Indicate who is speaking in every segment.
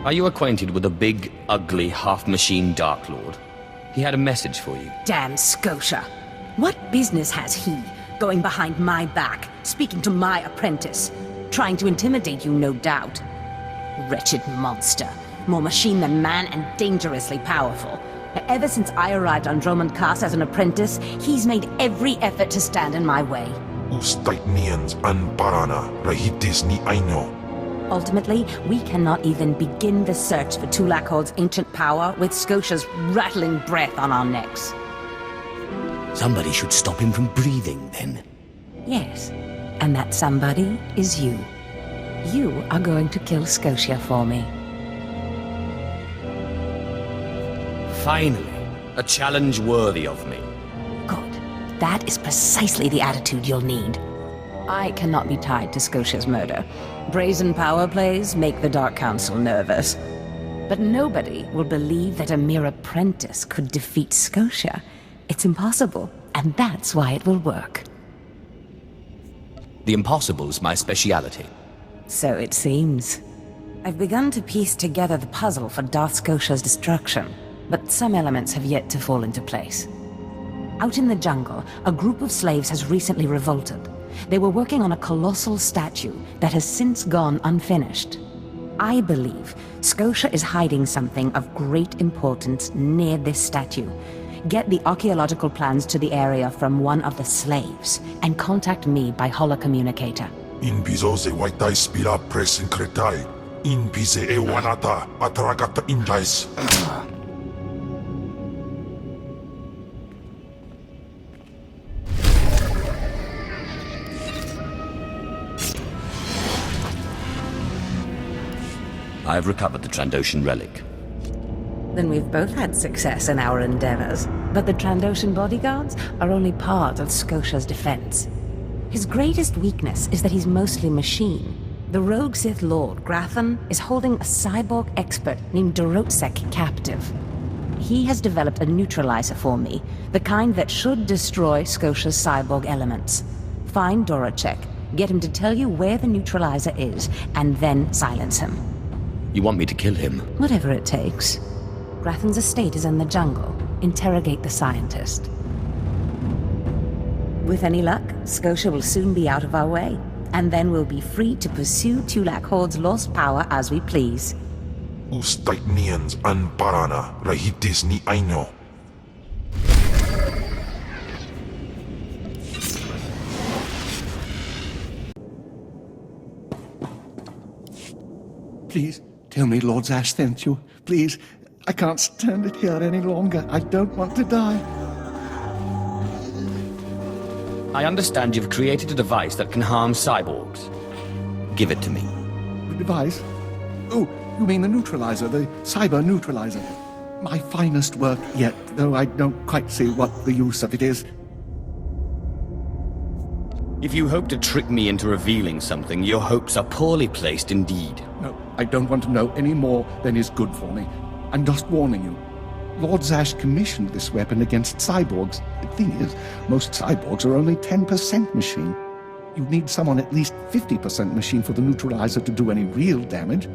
Speaker 1: Are you acquainted with a big, ugly, half-machine Dark Lord? He had a message for you.
Speaker 2: Damn Scotia. What business has he going behind my back, speaking to my apprentice? Trying to intimidate you, no doubt. Wretched monster. More machine than man and dangerously powerful. Ever since I arrived on dromund kaas as an apprentice, he's made every effort to stand in my way. Ultimately, we cannot even begin the search for Tulakhod's ancient power with Scotia's rattling breath on our necks.
Speaker 1: Somebody should stop him from breathing, then.
Speaker 2: Yes, and that somebody is you. You are going to kill Scotia for me.
Speaker 1: Finally, a challenge worthy of me.
Speaker 2: Good. That is precisely the attitude you'll need. I cannot be tied to Scotia's murder. Brazen power plays make the Dark Council nervous. But nobody will believe that a mere apprentice could defeat Scotia. It's impossible, and that's why it will work.
Speaker 1: The impossible's my speciality.
Speaker 2: So it seems. I've begun to piece together the puzzle for Darth Scotia's destruction, but some elements have yet to fall into place. Out in the jungle, a group of slaves has recently revolted. They were working on a colossal statue that has since gone unfinished. I believe Scotia is hiding something of great importance near this statue. Get the archaeological plans to the area from one of the slaves, and contact me by holocommunicator.
Speaker 3: In bizo waitai spira presincretai. In bize wanata atragata indais.
Speaker 1: I've recovered the Trandoshan relic.
Speaker 2: Then we've both had success in our endeavors. But the Trandoshan bodyguards are only part of Scotia's defense. His greatest weakness is that he's mostly machine. The rogue Sith Lord, Grathan, is holding a cyborg expert named Dorotsek captive. He has developed a neutralizer for me, the kind that should destroy Scotia's cyborg elements. Find Dorotsek, get him to tell you where the neutralizer is, and then silence him.
Speaker 1: You want me to kill him?
Speaker 2: Whatever it takes. Grathan's estate is in the jungle. Interrogate the scientist. With any luck, Scotia will soon be out of our way, and then we'll be free to pursue Tulakhod's lost power as we please.
Speaker 3: Ustaitnians an parana rahitis ni aino.
Speaker 4: Please, tell me Lord Zash sent you. Please, I can't stand it here any longer. I don't want to die.
Speaker 1: I understand you've created a device that can harm cyborgs. Give it to me.
Speaker 4: The device? Oh, you mean the neutralizer, the cyber neutralizer. My finest work yet, though I don't quite see what the use of it is.
Speaker 1: If you hope to trick me into revealing something, your hopes are poorly placed indeed.
Speaker 4: No, I don't want to know any more than is good for me. I'm just warning you. Lord Zash commissioned this weapon against cyborgs. The thing is, most cyborgs are only 10% machine. You need someone at least 50% machine for the neutralizer to do any real damage.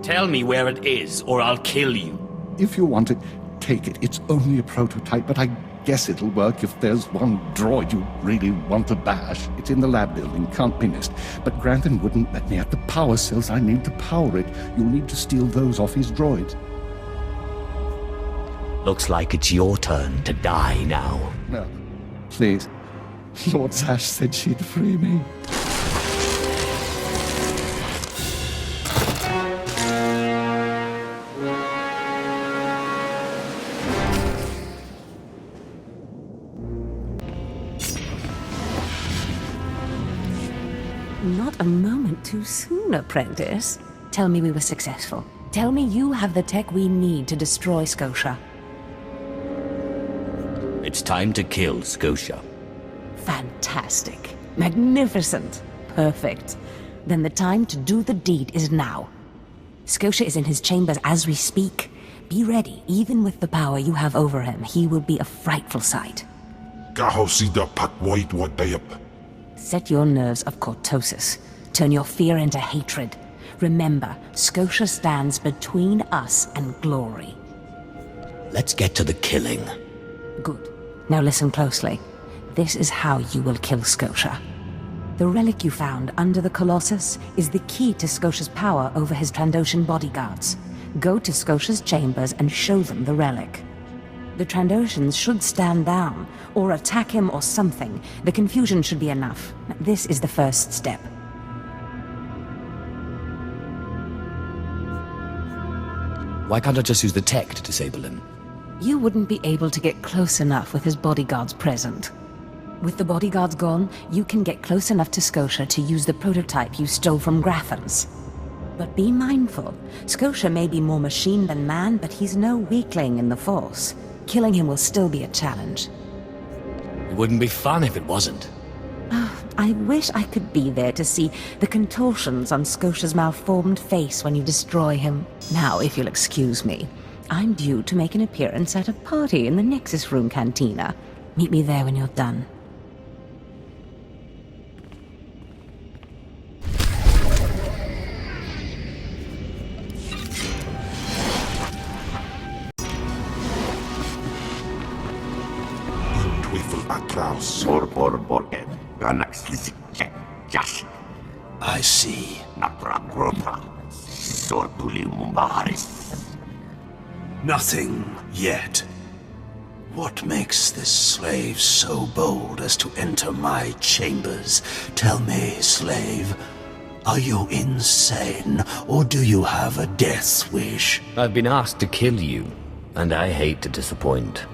Speaker 1: Tell me where it is, or I'll kill you.
Speaker 4: If you want it, take it. It's only a prototype, but I guess it'll work if there's one droid you really want to bash. It's in the lab building, can't be missed. But Grantham wouldn't let me have the power cells I need to power it. You'll need to steal those off his droids.
Speaker 1: Looks like it's your turn to die now.
Speaker 4: No, please. Lord Zash said she'd free me.
Speaker 2: Not a moment too soon, apprentice. Tell me we were successful. Tell me you have the tech we need to destroy Scotia.
Speaker 1: It's time to kill Scotia.
Speaker 2: Fantastic. Magnificent. Perfect. Then the time to do the deed is now. Scotia is in his chambers as we speak. Be ready. Even with the power you have over him, he will be a frightful sight. Set your nerves of cortosis. Turn your fear into hatred. Remember, Scotia stands between us and glory.
Speaker 1: Let's get to the killing.
Speaker 2: Good. Now listen closely. This is how you will kill Scotia. The relic you found under the Colossus is the key to Scotia's power over his Trandoshan bodyguards. Go to Scotia's chambers and show them the relic. The Trandoshans should stand down, or attack him or something. The confusion should be enough. This is the first step.
Speaker 1: Why can't I just use the tech to disable him?
Speaker 2: You wouldn't be able to get close enough with his bodyguards present. With the bodyguards gone, you can get close enough to Scotia to use the prototype you stole from Grathans. But be mindful. Scotia may be more machine than man, but he's no weakling in the Force. Killing him will still be a challenge.
Speaker 1: It wouldn't be fun if it wasn't.
Speaker 2: I wish I could be there to see the contortions on Scotia's malformed face when you destroy him. Now, if you'll excuse me, I'm due to make an appearance at a party in the Nexus Room Cantina. Meet me there when you're done.
Speaker 3: Atraus.
Speaker 5: I see. Nothing yet. What makes this slave so bold as to enter my chambers? Tell me, slave, are you insane, or do you have a death wish?
Speaker 1: I've been asked to kill you, and I hate to disappoint.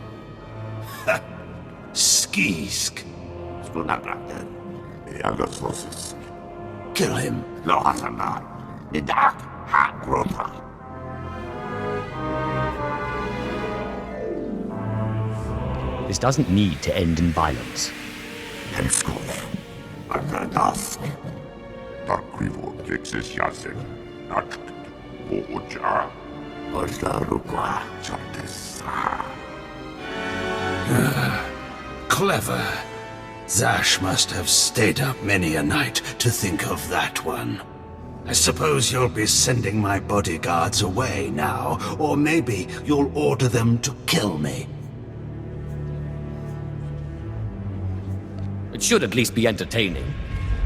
Speaker 5: Skisk. Kill him.
Speaker 1: This doesn't need to end in violence.
Speaker 5: Clever. Zash must have stayed up many a night to think of that one. I suppose you'll be sending my bodyguards away now, or maybe you'll order them to kill me.
Speaker 1: It should at least be entertaining.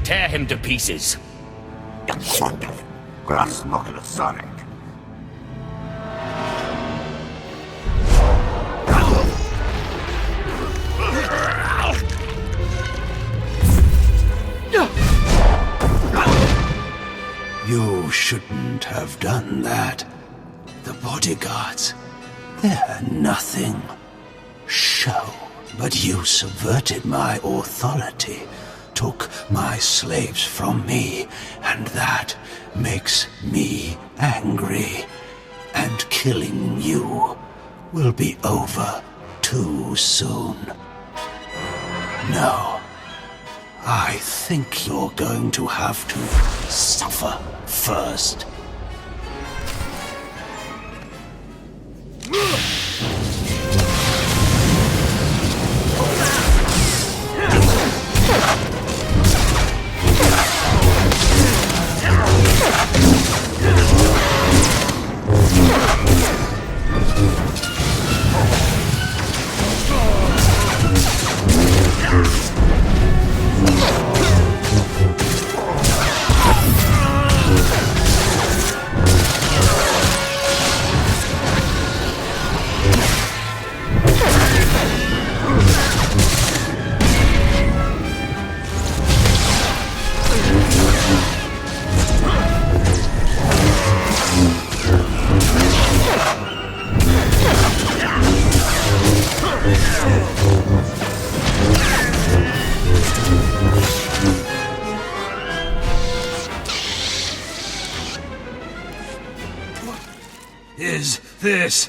Speaker 1: Tear him to pieces.
Speaker 5: You shouldn't have done that. The bodyguards, they're nothing. Show. But you subverted my authority, took my slaves from me, and that makes me angry. And killing you will be over too soon. No. I think you're going to have to suffer first. Is this?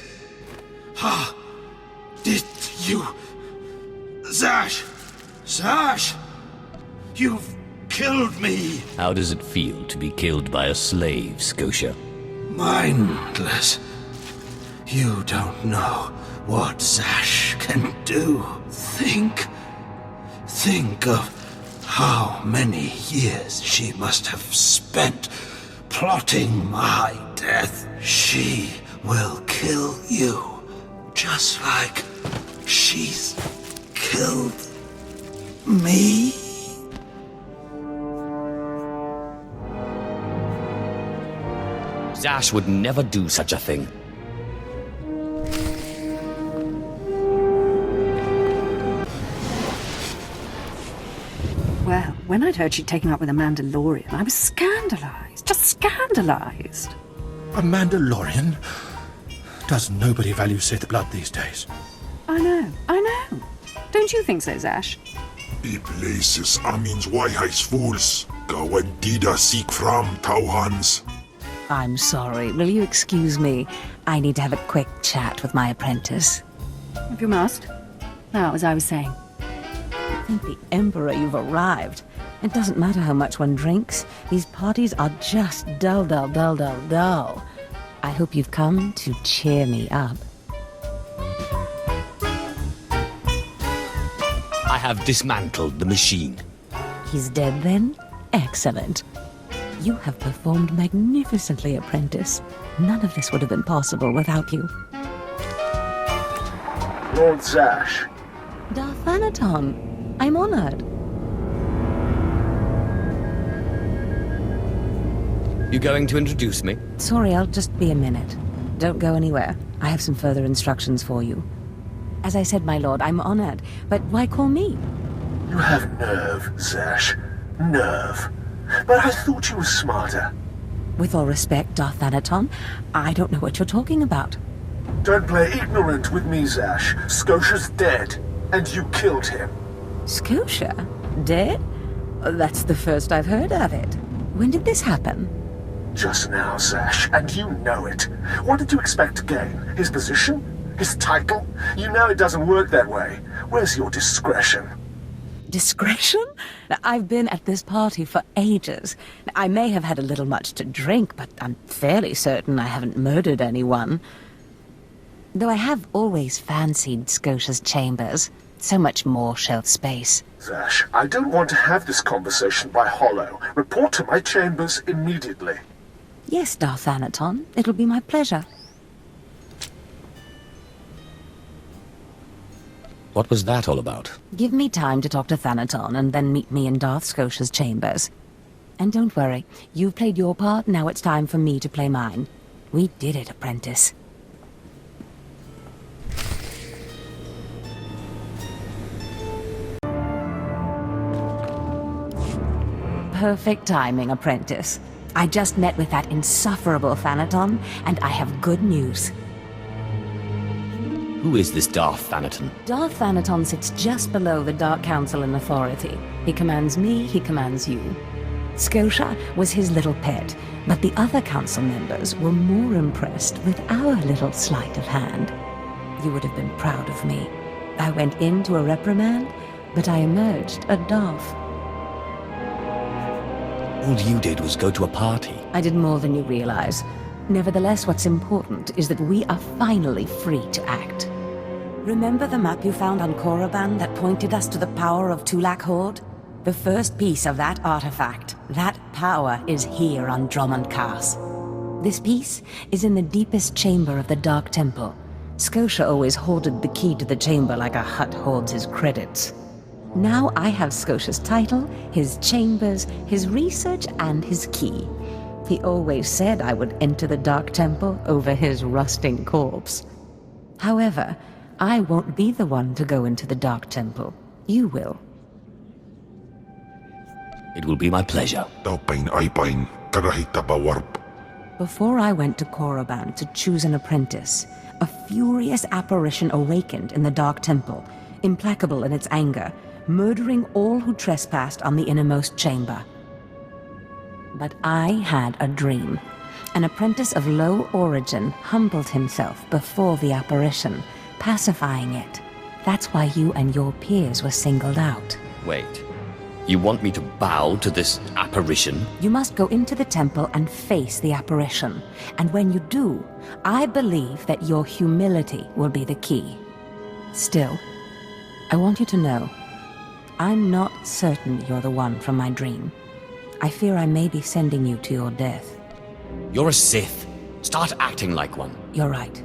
Speaker 5: Did you... Zash! Zash! You've killed me!
Speaker 1: How does it feel to be killed by a slave, Scotia?
Speaker 5: Mindless. You don't know what Zash can do. Think of how many years she must have spent plotting my death. She will kill you, just like she's killed me.
Speaker 1: Zash would never do such a thing.
Speaker 6: Well, when I'd heard she'd taken up with a Mandalorian, I was scandalized. Just scandalized.
Speaker 7: A Mandalorian? Does nobody value Sith blood these days?
Speaker 6: I know. Don't you think so, Zash?
Speaker 3: Iplaces amins wajhais fools. Gawandida seek from Tauhans.
Speaker 2: I'm sorry. Will you excuse me? I need to have a quick chat with my apprentice.
Speaker 6: If you must. Now, as I was saying.
Speaker 2: Thank the Emperor you've arrived. It doesn't matter how much one drinks. These parties are just dull. I hope you've come to cheer me up.
Speaker 1: I have dismantled the machine.
Speaker 2: He's dead then? Excellent. You have performed magnificently, apprentice. None of this would have been possible without you.
Speaker 8: Lord Zash.
Speaker 2: Darth Anaton, I'm honored.
Speaker 1: You going to introduce me?
Speaker 2: Sorry, I'll just be a minute. Don't go anywhere. I have some further instructions for you. As I said, my lord, I'm honored, but why call me?
Speaker 8: You have nerve, Zash. Nerve. But I thought you were smarter.
Speaker 2: With all respect, Darth Anaton, I don't know what you're talking about.
Speaker 8: Don't play ignorant with me, Zash. Scotia's dead, and you killed him.
Speaker 2: Scotia? Dead? That's the first I've heard of it. When did this happen?
Speaker 8: Just now, Zash, and you know it. What did you expect to gain? His position? His title? You know it doesn't work that way. Where's your discretion?
Speaker 2: Discretion? I've been at this party for ages. I may have had a little much to drink, but I'm fairly certain I haven't murdered anyone. Though I have always fancied Scotia's chambers. So much more shelf space.
Speaker 8: Zash, I don't want to have this conversation by hollow. Report to my chambers immediately.
Speaker 2: Yes, Darth Anaton. It'll be my pleasure.
Speaker 1: What was that all about?
Speaker 2: Give me time to talk to Thanaton, and then meet me in Darth Scotia's chambers. And don't worry, you've played your part, now it's time for me to play mine. We did it, apprentice. Perfect timing, apprentice. I just met with that insufferable Thanaton, and I have good news.
Speaker 1: Who is this Darth Thanaton?
Speaker 2: Darth Thanaton sits just below the Dark Council in authority. He commands me, he commands you. Scotia was his little pet, but the other council members were more impressed with our little sleight of hand. You would have been proud of me. I went into a reprimand, but I emerged a Darth.
Speaker 1: All you did was go to a party.
Speaker 2: I did more than you realize. Nevertheless, what's important is that we are finally free to act. Remember the map you found on Korriban that pointed us to the power of Tulak Horde? The first piece of that artifact, that power, is here on Dromund Kaas. This piece is in the deepest chamber of the Dark Temple. Scotia always hoarded the key to the chamber like a Hutt hoards his credits. Now I have Scotia's title, his chambers, his research, and his key. He always said I would enter the Dark Temple over his rusting corpse. However, I won't be the one to go into the Dark Temple. You will.
Speaker 1: It will be my pleasure.
Speaker 3: Taupain aipain, karahita bawarp.
Speaker 2: Before I went to Korriban to choose an apprentice, a furious apparition awakened in the Dark Temple, implacable in its anger, murdering all who trespassed on the innermost chamber. But I had a dream. An apprentice of low origin humbled himself before the apparition, pacifying it. That's why you and your peers were singled out.
Speaker 1: Wait. You want me to bow to this apparition?
Speaker 2: You must go into the temple and face the apparition. And when you do, I believe that your humility will be the key. Still, I want you to know, I'm not certain you're the one from my dream. I fear I may be sending you to your death.
Speaker 1: You're a Sith. Start acting like one.
Speaker 2: You're right.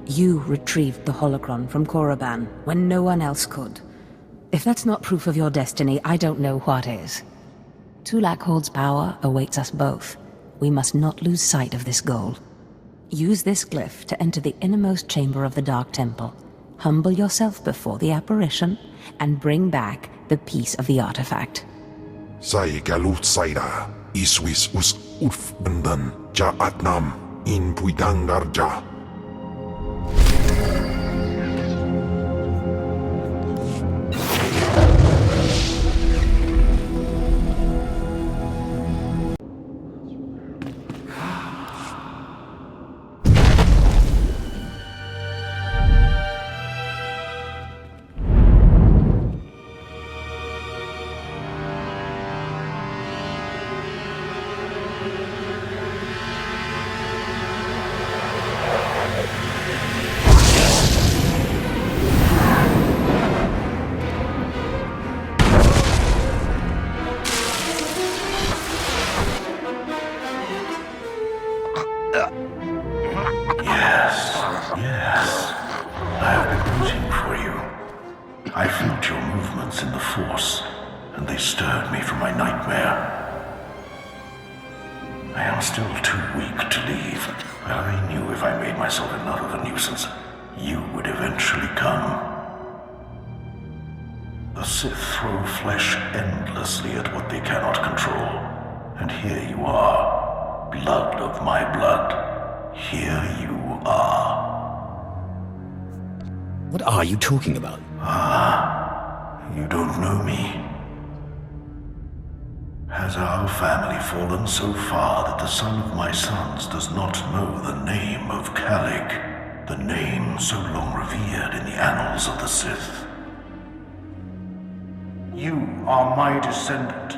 Speaker 2: You retrieved the holocron from Korriban when no one else could. If that's not proof of your destiny, I don't know what is. Tulak Horde's power awaits us both. We must not lose sight of this goal. Use this glyph to enter the innermost chamber of the Dark Temple. Humble yourself before the apparition, and bring back the piece of the artifact.
Speaker 3: Sai galut saira, iswis us ulf bendan, ja atnam, in puidangarja.
Speaker 5: Yes. I have been waiting for you. I felt your movements in the Force, and they stirred me from my nightmare. I am still too weak to leave, but I knew if I made myself enough of a nuisance, you would eventually come. The Sith throw flesh endlessly at what they cannot control. And here you are, blood of my blood. Here you are.
Speaker 1: What are you talking about?
Speaker 5: You don't know me. Has our family fallen so far that the son of my sons does not know the name of Calig, the name so long revered in the annals of the Sith?
Speaker 9: You are my descendant.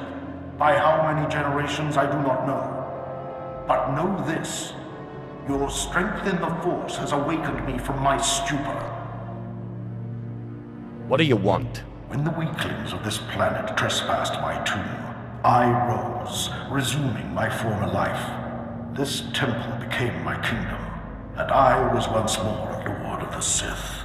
Speaker 9: By how many generations I do not know. But know this. Your strength in the Force has awakened me from my stupor.
Speaker 1: What do you want?
Speaker 5: When the weaklings of this planet trespassed my tomb, I rose, resuming my former life. This temple became my kingdom, and I was once more a lord of the Sith.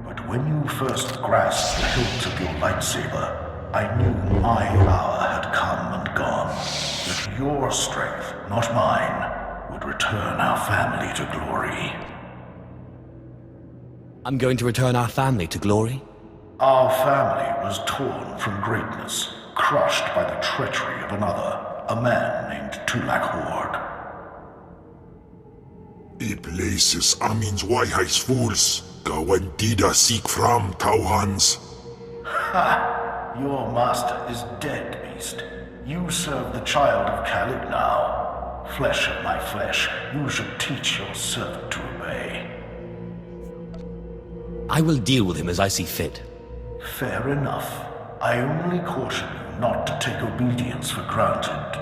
Speaker 5: But when you first grasped the hilt of your lightsaber, I knew my hour had come and gone. That your strength, not mine, would return our family to glory.
Speaker 1: I'm going to return our family to glory?
Speaker 5: Our family was torn from greatness, crushed by the treachery of another, a man named Tulak Horde.
Speaker 3: I places amins wajhais fools, gawantida seek from Tauhans.
Speaker 5: Ha! Your master is dead, beast. You serve the child of Calig now. Flesh of my flesh, you should teach your servant to obey.
Speaker 1: I will deal with him as I see fit.
Speaker 5: Fair enough. I only caution you not to take obedience for granted.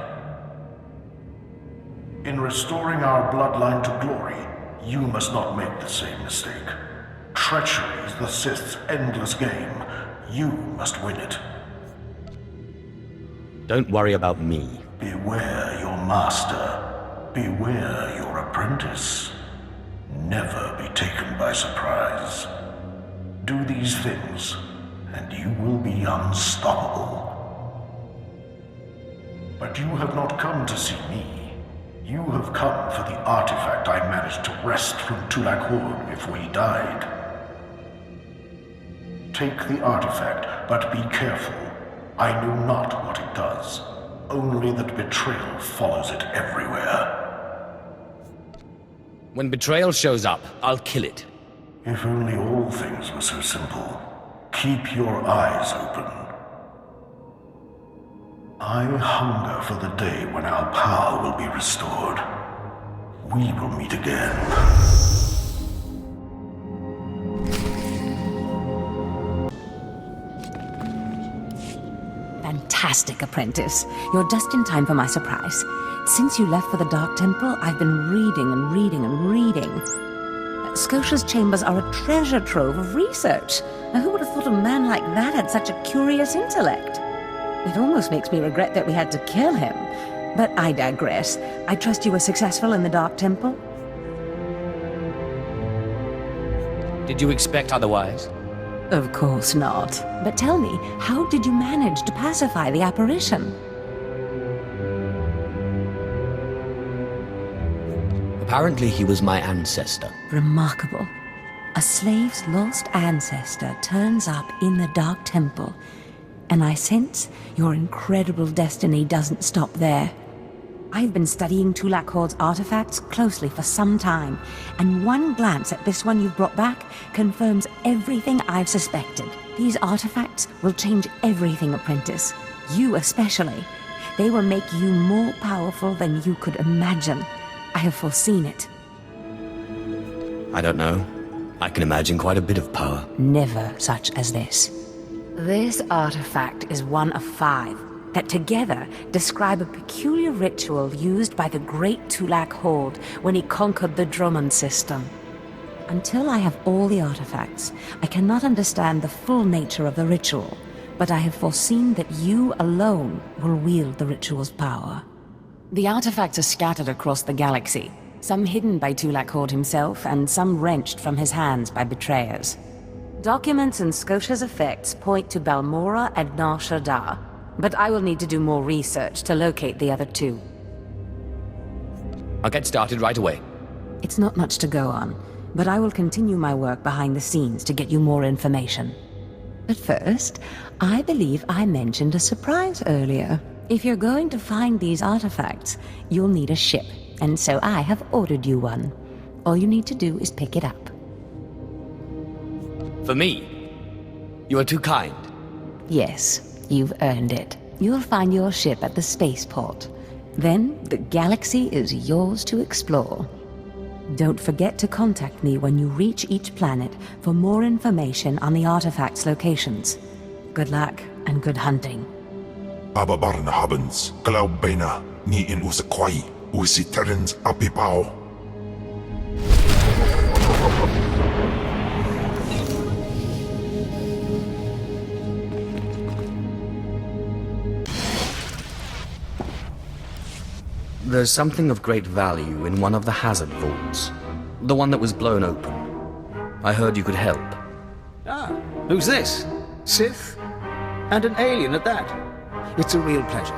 Speaker 5: In restoring our bloodline to glory, you must not make the same mistake. Treachery is the Sith's endless game. You must win it.
Speaker 1: Don't worry about me.
Speaker 5: Beware your master. Beware your apprentice. Never be taken by surprise. Do these things, and you will be unstoppable. But you have not come to see me. You have come for the artifact I managed to wrest from Tulak Horde before he died. Take the artifact, but be careful. I know not what it does, only that betrayal follows it everywhere.
Speaker 1: When betrayal shows up, I'll kill it.
Speaker 5: If only all things were so simple. Keep your eyes open. I hunger for the day when our power will be restored. We will meet again.
Speaker 2: Fantastic, apprentice. You're just in time for my surprise. Since you left for the Dark Temple, I've been reading and reading and reading. Scotia's chambers are a treasure trove of research. Now, who would have thought a man like that had such a curious intellect? It almost makes me regret that we had to kill him. But I digress. I trust you were successful in the Dark Temple?
Speaker 1: Did you expect otherwise?
Speaker 2: Of course not. But tell me, how did you manage to pacify the apparition?
Speaker 1: Apparently he was my ancestor.
Speaker 2: Remarkable. A slave's lost ancestor turns up in the Dark Temple, and I sense your incredible destiny doesn't stop there. I've been studying Tulak Horde's artifacts closely for some time, and one glance at this one you've brought back confirms everything I've suspected. These artifacts will change everything, Apprentice. You especially. They will make you more powerful than you could imagine. I have foreseen it.
Speaker 1: I don't know. I can imagine quite a bit of power.
Speaker 2: Never such as this. This artifact is one of 5 that together describe a peculiar ritual used by the great Tulak Horde when he conquered the Dromund system. Until I have all the artifacts, I cannot understand the full nature of the ritual, but I have foreseen that you alone will wield the ritual's power. The artifacts are scattered across the galaxy, some hidden by Tulak Horde himself, and some wrenched from his hands by betrayers. Documents and Scotia's effects point to Balmorra and Nar Shaddaa, but I will need to do more research to locate the other 2.
Speaker 1: I'll get started right away.
Speaker 2: It's not much to go on, but I will continue my work behind the scenes to get you more information. But first, I believe I mentioned a surprise earlier. If you're going to find these artifacts, you'll need a ship, and so I have ordered you one. All you need to do is pick it up.
Speaker 1: For me? You are too kind.
Speaker 2: Yes, you've earned it. You'll find your ship at the spaceport. Then, the galaxy is yours to explore. Don't forget to contact me when you reach each planet for more information on the artifacts' locations. Good luck, and good hunting.
Speaker 3: Ababarna habens, Glaubena, ni in usakwai, usiterens apipao.
Speaker 1: There's something of great value in one of the hazard vaults. The one that was blown open. I heard you could help.
Speaker 10: Ah, who's this? Sith? And an alien at that. It's a real pleasure.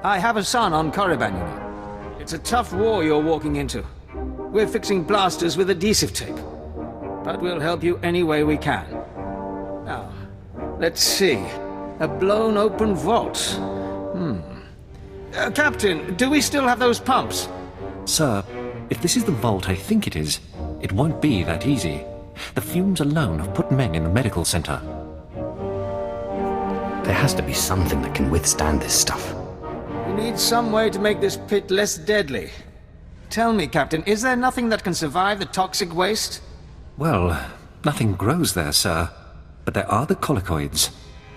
Speaker 10: I have a son on Korriban, you know. It's a tough war you're walking into. We're fixing blasters with adhesive tape. But we'll help you any way we can. Now, let's see. A blown open vault. Captain, do we still have those pumps?
Speaker 11: Sir, if this is the vault I think it is, it won't be that easy. The fumes alone have put men in the medical center.
Speaker 1: There has to be something that can withstand this stuff.
Speaker 10: We need some way to make this pit less deadly. Tell me, Captain, is there nothing that can survive the toxic waste?
Speaker 11: Well, nothing grows there, sir. But there are the colicoids.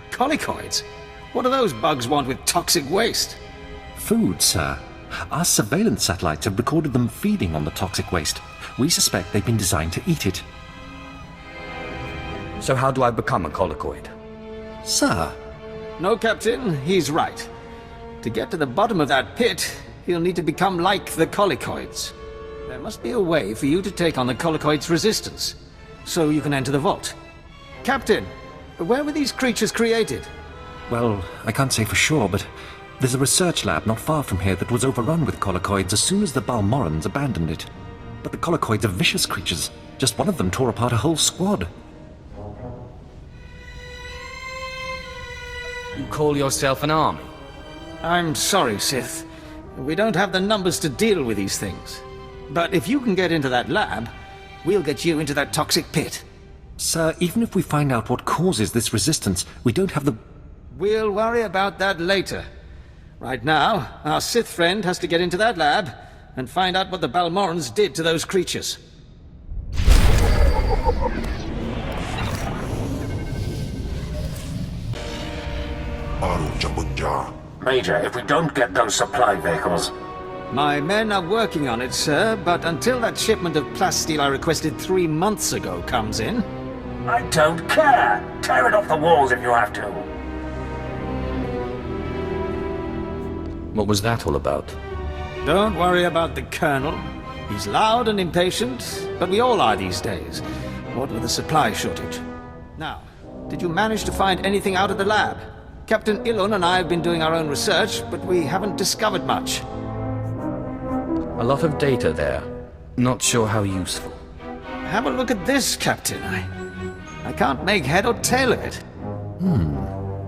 Speaker 10: Colicoids? What do those bugs want with toxic waste?
Speaker 11: Food, sir. Our surveillance satellites have recorded them feeding on the toxic waste. We suspect they've been designed to eat it.
Speaker 1: So how do I become a colicoid?
Speaker 11: Sir.
Speaker 10: No, Captain, he's right. To get to the bottom of that pit, you'll need to become like the colicoids. There must be a way for you to take on the colicoids' resistance, so you can enter the vault. Captain, where were these creatures created?
Speaker 11: Well, I can't say for sure, but there's a research lab not far from here that was overrun with colicoids as soon as the Balmorrans abandoned it. But the colicoids are vicious creatures. Just one of them tore apart a whole squad.
Speaker 1: You call yourself an army?
Speaker 10: I'm sorry, Sith. We don't have the numbers to deal with these things. But if you can get into that lab, we'll get you into that toxic pit.
Speaker 11: Sir, even if we find out what causes this resistance, we don't have the...
Speaker 10: We'll worry about that later. Right now, our Sith friend has to get into that lab and find out what the Balmorrans did to those creatures.
Speaker 8: Major, if we don't get those supply vehicles...
Speaker 10: My men are working on it, sir, but until that shipment of plasteel I requested 3 months ago comes in...
Speaker 8: I don't care! Tear it off the walls if you have to!
Speaker 1: What was that all about?
Speaker 10: Don't worry about the Colonel. He's loud and impatient, but we all are these days, what with the supply shortage. Now, did you manage to find anything out of the lab? Captain Ilon and I have been doing our own research, but we haven't discovered much.
Speaker 1: A lot of data there. Not sure how useful.
Speaker 10: Have a look at this, Captain. I can't make head or tail of it.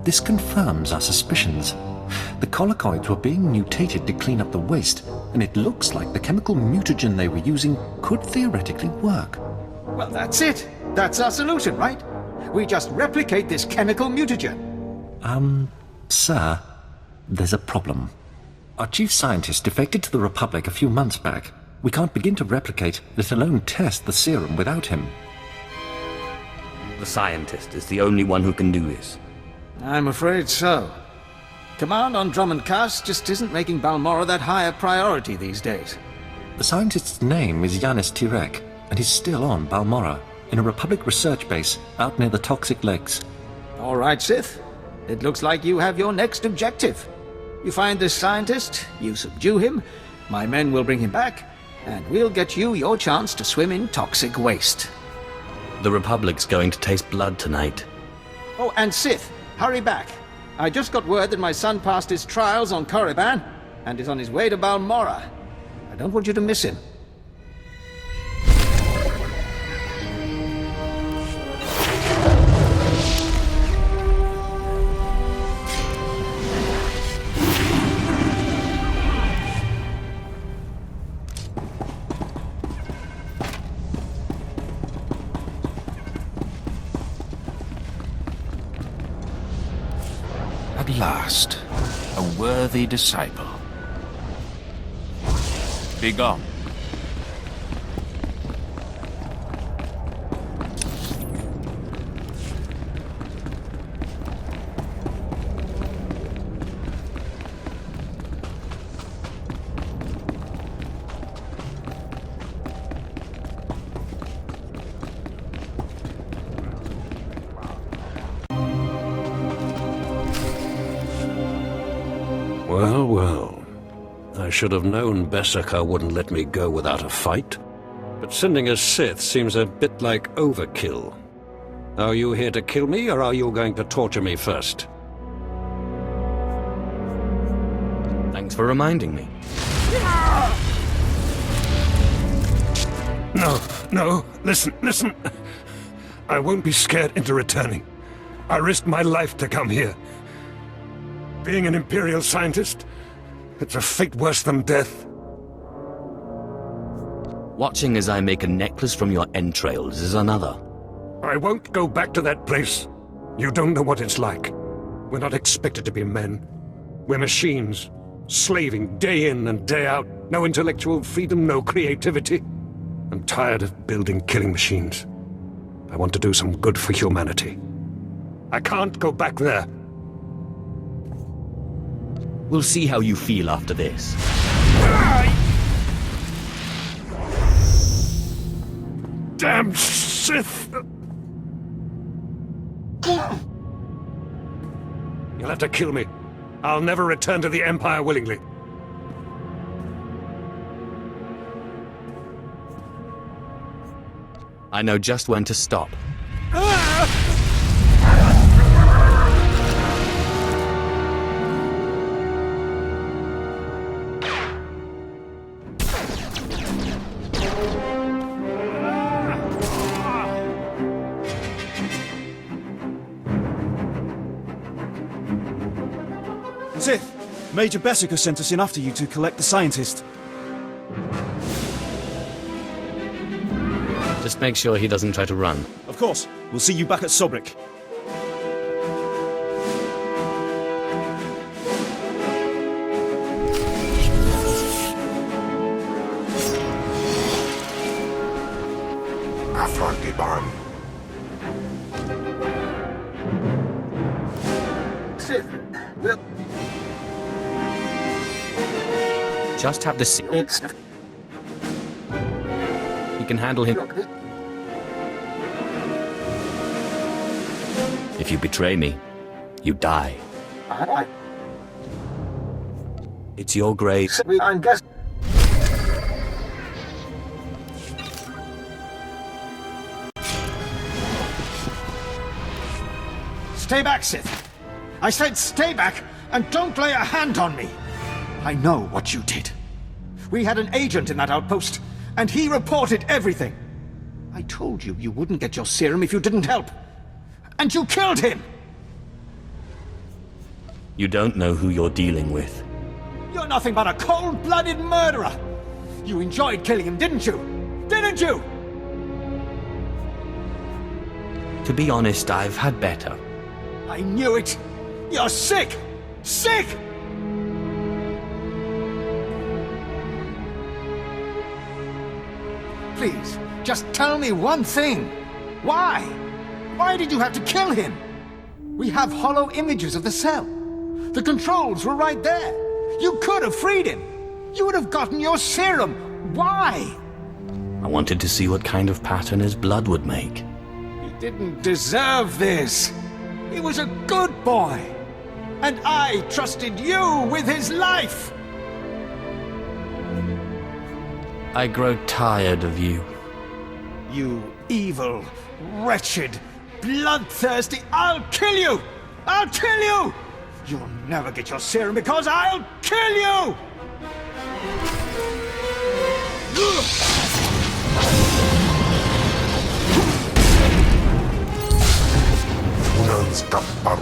Speaker 11: This confirms our suspicions. The collocoids were being mutated to clean up the waste, and it looks like the chemical mutagen they were using could theoretically work.
Speaker 10: Well, that's it. That's our solution, right? We just replicate this chemical mutagen.
Speaker 11: Sir, there's a problem. Our chief scientist defected to the Republic a few months back. We can't begin to replicate, let alone test the serum without him.
Speaker 1: The scientist is the only one who can do this.
Speaker 10: I'm afraid so. Command on Dromund Kaas just isn't making Balmorra that high a priority these days.
Speaker 11: The scientist's name is Yanis Tirek, and he's still on Balmorra, in a Republic research base out near the Toxic Lakes.
Speaker 10: All right, Sith. It looks like you have your next objective. You find this scientist, you subdue him, my men will bring him back, and we'll get you your chance to swim in toxic waste.
Speaker 1: The Republic's going to taste blood tonight.
Speaker 10: Oh, and Sith, hurry back. I just got word that my son passed his trials on Korriban and is on his way to Balmorra. I don't want you to miss him.
Speaker 12: At last, a worthy disciple. Be gone.
Speaker 13: Well, well. I should have known Bessaker wouldn't let me go without a fight. But sending a Sith seems a bit like overkill. Are you here to kill me, or are you going to torture me first?
Speaker 1: Thanks for reminding me.
Speaker 13: No, listen. I won't be scared into returning. I risked my life to come here. Being an Imperial scientist, it's a fate worse than death.
Speaker 1: Watching as I make a necklace from your entrails is another.
Speaker 13: I won't go back to that place. You don't know what it's like. We're not expected to be men. We're machines, slaving day in and day out. No intellectual freedom, no creativity. I'm tired of building killing machines. I want to do some good for humanity. I can't go back there.
Speaker 1: We'll see how you feel after this.
Speaker 13: Damn Sith! You'll have to kill me. I'll never return to the Empire willingly.
Speaker 1: I know just when to stop.
Speaker 14: Sith, Major Bessaker sent us in after you to collect the scientist.
Speaker 1: Just make sure he doesn't try to run.
Speaker 14: Of course. We'll see you back at Sobrik.
Speaker 3: Afrandiban.
Speaker 10: Sith,
Speaker 1: Just have the secrets. You can handle him. If you betray me, you die. It's your grace.
Speaker 8: I'm guessing.
Speaker 10: Stay back, Sith. I said stay back, and don't lay a hand on me. I know what you did. We had an agent in that outpost, and he reported everything. I told you you wouldn't get your serum if you didn't help. And you killed him!
Speaker 1: You don't know who you're dealing with.
Speaker 10: You're nothing but a cold-blooded murderer! You enjoyed killing him, didn't you? Didn't you?
Speaker 1: To be honest, I've had better.
Speaker 10: I knew it! You're sick! Sick! Please, just tell me one thing. Why? Why did you have to kill him? We have hollow images of the cell. The controls were right there. You could have freed him. You would have gotten your serum. Why?
Speaker 1: I wanted to see what kind of pattern his blood would make.
Speaker 10: He didn't deserve this. He was a good boy. And I trusted you with his life.
Speaker 1: I grow tired of you.
Speaker 10: You evil, wretched, bloodthirsty... I'll kill you! I'll kill you! You'll never get your serum because I'll kill you!
Speaker 3: Unans kapar.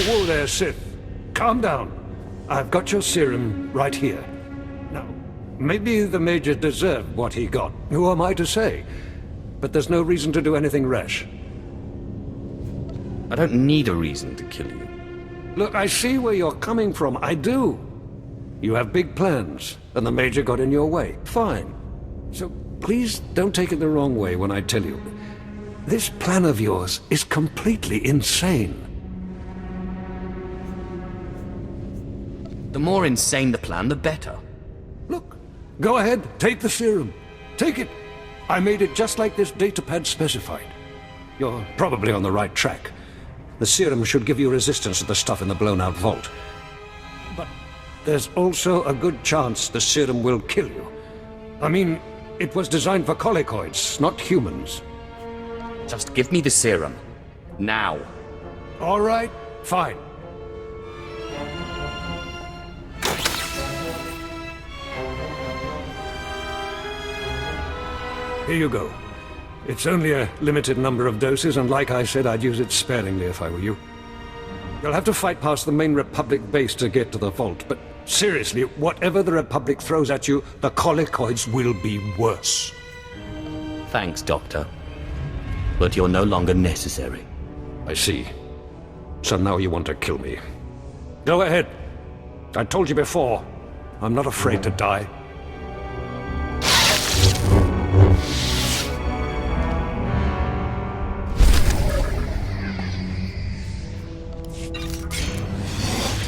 Speaker 13: Whoa there, Sith. Calm down. I've got your serum right here. Now, maybe the Major deserved what he got. Who am I to say? But there's no reason to do anything rash.
Speaker 1: I don't need a reason to kill you.
Speaker 13: Look, I see where you're coming from. I do. You have big plans, and the Major got in your way. Fine. So please don't take it the wrong way when I tell you. This plan of yours is completely insane.
Speaker 1: The more insane the plan, the better.
Speaker 13: Look, go ahead, take the serum. Take it. I made it just like this datapad specified. You're probably on the right track. The serum should give you resistance to the stuff in the blown-out vault. But there's also a good chance the serum will kill you. I mean, it was designed for colicoids, not humans.
Speaker 1: Just give me the serum. Now.
Speaker 13: All right, fine. Here you go. It's only a limited number of doses, and like I said, I'd use it sparingly if I were you. You'll have to fight past the main Republic base to get to the vault, but seriously, whatever the Republic throws at you, the colicoids will be worse.
Speaker 1: Thanks, Doctor. But you're no longer necessary.
Speaker 13: I see. So now you want to kill me. Go ahead. I told you before, I'm not afraid to die.